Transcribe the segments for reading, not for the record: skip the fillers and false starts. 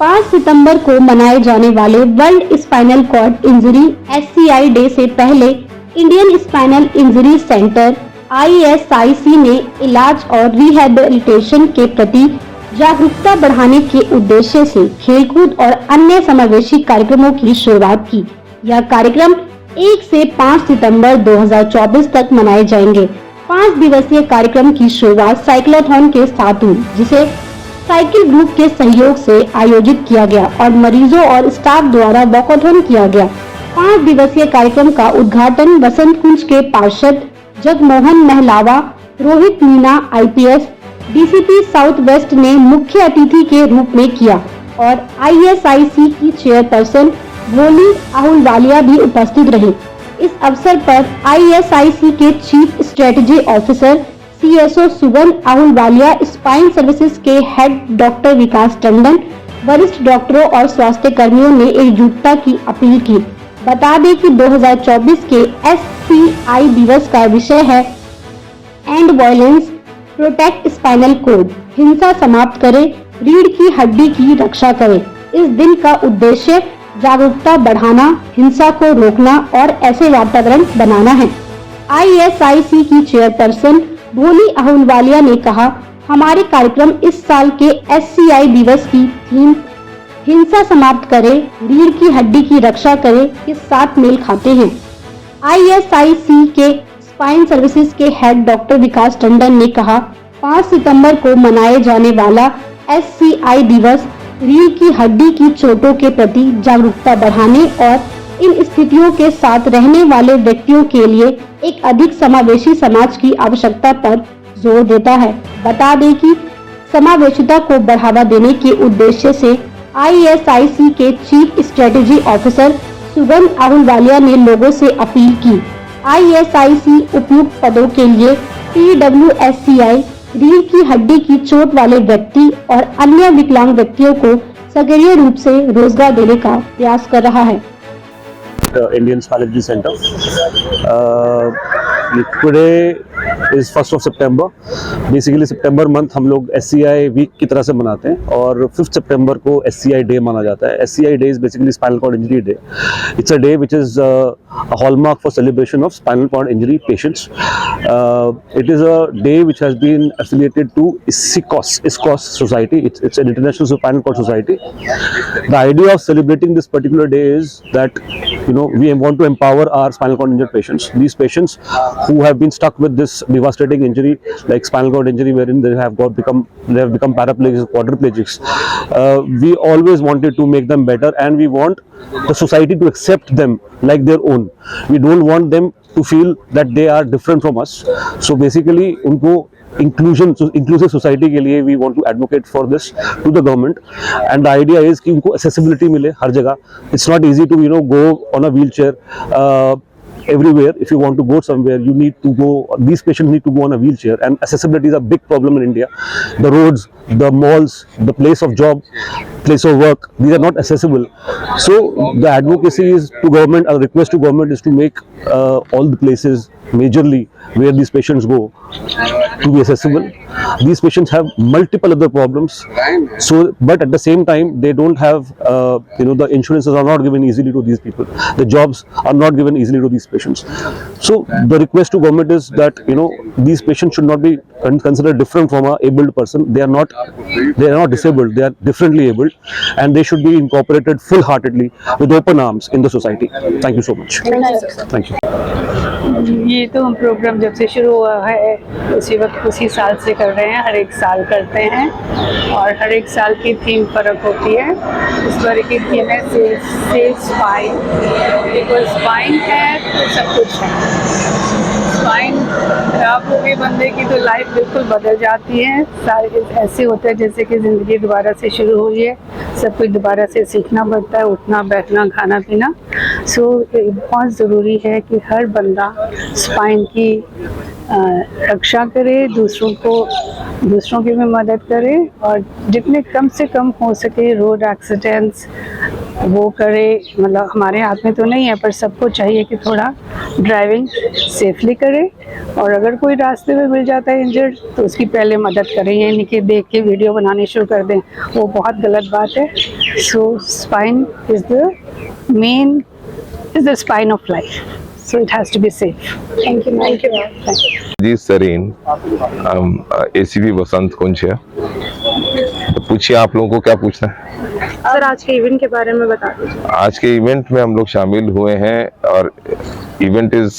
5 सितंबर को मनाए जाने वाले world spinal cord injury (SCI) day से पहले Indian spinal injury centre (ISIC) ने इलाज और रिहैबिलिटेशन के प्रति जागरूकता बढ़ाने के उद्देश्य से खेलकूद और अन्य समावेशी कार्यक्रमों की शुरुआत की। यह कार्यक्रम 1 से 5 सितंबर 2024 तक मनाए जाएंगे। 5 दिवसीय कार्यक्रम की शुरुआत साइक्लोथॉन के साथ हुई, जिसे साइकिल ग्रुप के सहयोग से आयोजित किया गया और मरीजों और स्टाफ द्वारा वॉकथॉन किया गया। 5 दिवसीय कार्यक्रम का उद्घाटन वसंत कुंज के पार्षद Jagmohan Mahlawa, Rohit Meena IPS, DCP south west ने मुख्य अतिथि के रूप में किया और ISIC की चेयरपर्सन भोली आहूलवालिया भी उपस्थित रहे। इस अवसर पर ISIC के chief strategy officer CSO Sugan Ahluwalia, spine services के हेड डॉक्टर विकास टंडन, वरिष्ठ डॉक्टरों और स्वास्थ्य कर्मियों ने एकजुटता की अपील की। बता दें कि 2024 के SCI दिवस का विषय है end violence, protect spinal cord, हिंसा समाप्त करें, रीढ़ की हड्डी की रक्षा करें। इस दिन का उद्देश्य जागरूकता बढ़ाना, हिंसा को रोकना और ऐसे वातावरण बनाना है। ISIC की चेयरपर्सन भोली आहूलवालिया ने कहा, हमारे कार्यक्रम इस साल के SCI दिवस की थीम हिंसा समाप्त करें, रीढ़ की हड्डी की रक्षा करें के साथ मेल खाते हैं। ISIC के स्पाइन सर्विसेज के हेड डॉक्टर विकास टंडन ने कहा, 5 सितंबर को मनाए जाने वाला SCI दिवस रीढ़ की हड्डी की चोटों के प्रति जागरूकता बढ़ाने और इन स्थितियों के साथ रहने वाले व्यक्तियों के लिए एक अधिक समावेशी समाज की आवश्यकता पर जोर देता है। बता दें कि समावेशिता को बढ़ावा देने के उद्देश्य से ISIC के चीफ स्ट्रेटेजी ऑफिसर सुगन आहूलवालिया ने लोगों से अपील की। ISIC उपयुक्त पदों के लिए PWSCI रीढ़ की हड्डी की चोट वाले व्यक्ति और अन्य विकलांग व्यक्तियों को सक्रिय रूप से रोजगार देने का प्रयास कर रहा है। Indian Spinal Injury Center. Today is 1st of September. Basically September month हम लोग SCI week की तरह से मनाते हैं और 5th September को SCI day माना जाता है। SCI day is basically Spinal Cord Injury Day. It's a day which is a hallmark for celebration of spinal cord injury patients. It is a day which has been affiliated to ISCOS Society. It's an international spinal cord society. The idea of celebrating this particular day is that we want to empower our spinal cord injured patients. These patients who have been stuck with this devastating injury like spinal cord injury wherein they have become paraplegics, quadriplegics. We always wanted to make them better and we want the society to accept them like their own. We don't want them to feel that they are different from us. So basically उनको inclusive society के लिए we want to advocate for this to the government and the idea is कि उनको accessibility मिले हर जगह. It's not easy to go on a wheelchair everywhere. If you want to go somewhere, you need to go. These patients need to go on a wheelchair, and accessibility is a big problem in India. The roads, the malls, the place of job, place of work, these are not accessible. So the advocacy is to government. A request to government is to make all the places majorly where these patients go to be accessible. These patients have multiple other problems, but at the same time they don't have the insurances are not given easily to these people, the jobs are not given easily to these patients. So the request to government is that these patients should not be considered different from a abled person. They are not disabled, they are differently abled and they should be incorporated full-heartedly with open arms in the society. Thank you so much. Thank you. ये तो हम programme जब से शुरू हुआ है उसी साल से कर रहे हैं, हर एक साल करते हैं और हर एक साल की थीम फर्क होती है। इस बार की थीम है सेव स्पाइन, बिकॉज स्पाइन है तो सब कुछ है। स्पाइन खराब हो गई बंदे की तो लाइफ बिल्कुल बदल जाती है। सारे ऐसे होते हैं जैसे कि ज़िंदगी दोबारा से शुरू हुई है, सब कुछ दोबारा से सीखना पड़ता है, उठना बैठना खाना पीना। सो बहुत ज़रूरी है कि हर बंदा स्पाइन की रक्षा करे, दूसरों की भी मदद करे और जितने कम से कम हो सके रोड एक्सीडेंट्स वो करे। मतलब हमारे हाथ में तो नहीं है पर सबको चाहिए कि थोड़ा ड्राइविंग सेफली करे और अगर कोई रास्ते में मिल जाता है इंजर्ड तो उसकी पहले मदद करें, यानी कि देख के वीडियो बनानी शुरू कर दें, वो बहुत गलत बात है। So spine is the spine of life. So it has to be safe. Thank you. Thank you. Thank you. जी सरीन, हम एसीपी बसंत कुंज है। तो पूछिए आप लोगों को क्या पूछना है। सर आज के इवेंट के बारे में बता दीजिए। आज के इवेंट में हम लोग शामिल हुए हैं और event is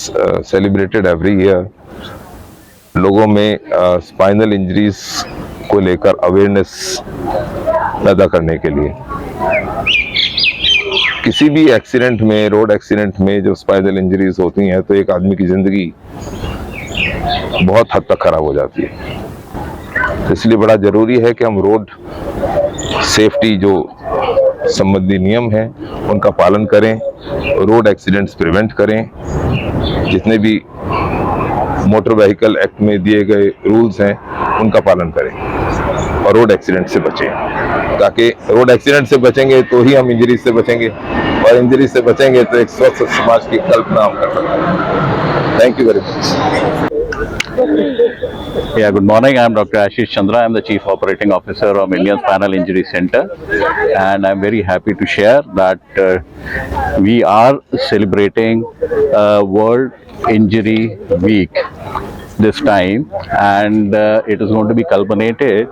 celebrated every year. लोगों में स्पाइनल इंजरीज को लेकर अवेयरनेस पैदा करने के लिए। किसी भी एक्सीडेंट में, रोड एक्सीडेंट में जब स्पाइनल इंजरीज होती हैं तो एक आदमी की जिंदगी बहुत हद तक खराब हो जाती है। तो इसलिए बड़ा जरूरी है कि हम रोड सेफ्टी जो संबंधी नियम हैं उनका पालन करें, रोड एक्सीडेंट्स प्रिवेंट करें, जितने भी मोटर व्हीकल एक्ट में दिए गए रूल्स हैं उनका पालन करें और रोड एक्सीडेंट से बचें। ताकि रोड एक्सीडेंट से बचेंगे तो ही हम इंजरी से बचेंगे, और इंजरी से बचेंगे तो एक स्वस्थ समाज की कल्पना हम कर सकते हैं। Thank you very much. Yeah, good morning. I'm Dr. Ashish Chandra. I'm the Chief Operating Officer of Indian Spinal Injury Center, and I'm very happy to share that we are celebrating World Injury Week this time, and it is going to be culminated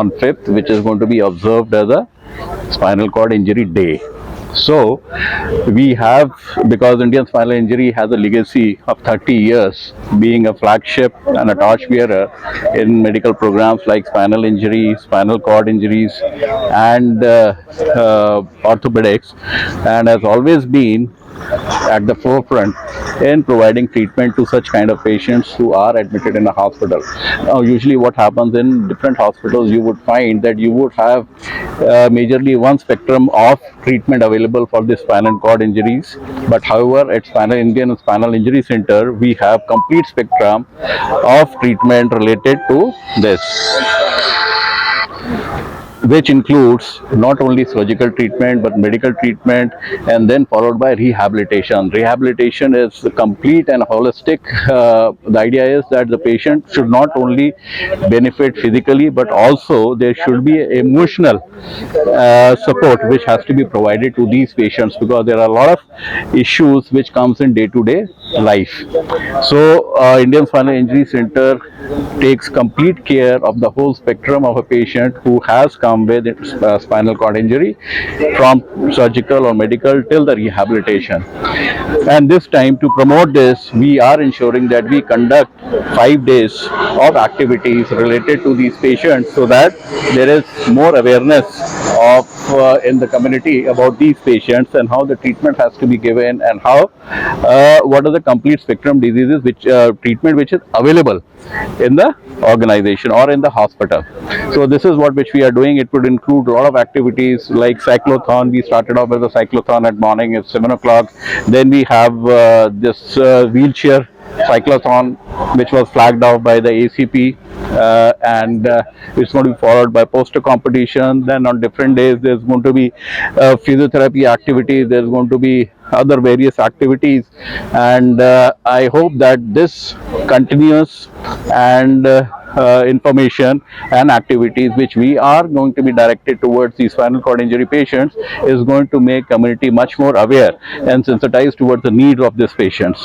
on 5th, which is going to be observed as a Spinal Cord Injury Day. So we have, because Indian spinal injury has a legacy of 30 years being a flagship and a torchbearer in medical programs like spinal injury, spinal cord injuries, and orthopedics, and has always been at the forefront in providing treatment to such kind of patients who are admitted in a hospital. Now, usually what happens in different hospitals, you would find that you would have majorly one spectrum of treatment available for the spinal cord injuries. But however, at Indian Spinal Injury Center, we have complete spectrum of treatment related to this, which includes not only surgical treatment but medical treatment, and then followed by rehabilitation. Rehabilitation is complete and holistic. The idea is that the patient should not only benefit physically but also there should be emotional support which has to be provided to these patients, because there are a lot of issues which comes in day-to-day life. So Indian Spinal Injury Center takes complete care of the whole spectrum of a patient who has come with spinal cord injury, from surgical or medical till the rehabilitation. And this time, to promote this, we are ensuring that we conduct 5 days of activities related to these patients, so that there is more awareness of in the community about these patients and how the treatment has to be given, and how what are the complete spectrum diseases which treatment which is available in the organization or in the hospital. So this is what which we are doing. It would include a lot of activities like cyclothon. We started off with a cyclothon at morning at 7 o'clock. Then we have this wheelchair cyclothon, which was flagged off by the ACP, and it's going to be followed by poster competition. Then on different days there's going to be physiotherapy activities, there's going to be other various activities, and I hope that this continuous and information and activities which we are going to be directed towards these spinal cord injury patients is going to make community much more aware and sensitized towards the needs of these patients.